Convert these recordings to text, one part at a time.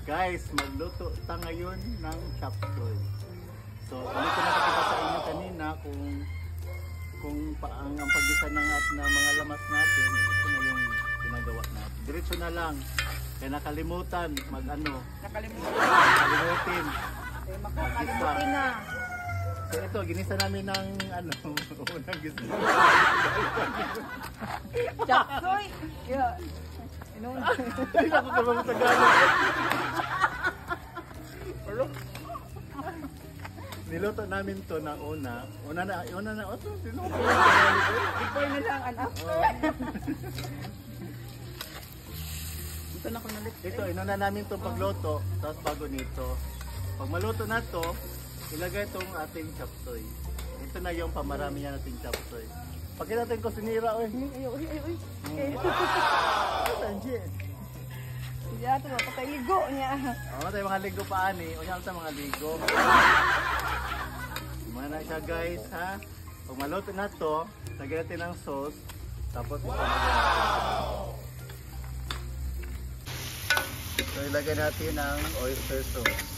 Guys, magluto ta ngayon ng chop suey. So, ano ko nakikita sa inyo kanina kung ang paggisa ng mga lamas natin, ito na yung ginagawa natin. Diretso na lang. Kaya nakalimutan nakalimutin. Makakalimutin na. So ito, ginisa namin ng unang gisa. Chop suey. Yeah. Hindi na ako kabang Tagalog. Pero, niluto namin to na una na, ito, niluto. Ipay na lang, anak. Ito na ko nalit. Ito, inuna namin itong pagluto, tapos bago nito. Pag maluto na to, ilagay itong ating chop suey. Ito na yung pamarami niya nating chop suey. Pakita natin ko sinira, oy. Ay. Sanji. Siya ito, patay ligo niya. Tayo mga ligo pa ani. O yan sa mga ligo. Mana siya guys, ha? Pag maluto na to, lagyan natin ng sauce. Tapos so ilagay natin ang oyster sauce.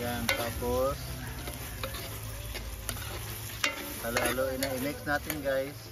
Yan, tapos halo-haloin na. I-mix natin guys.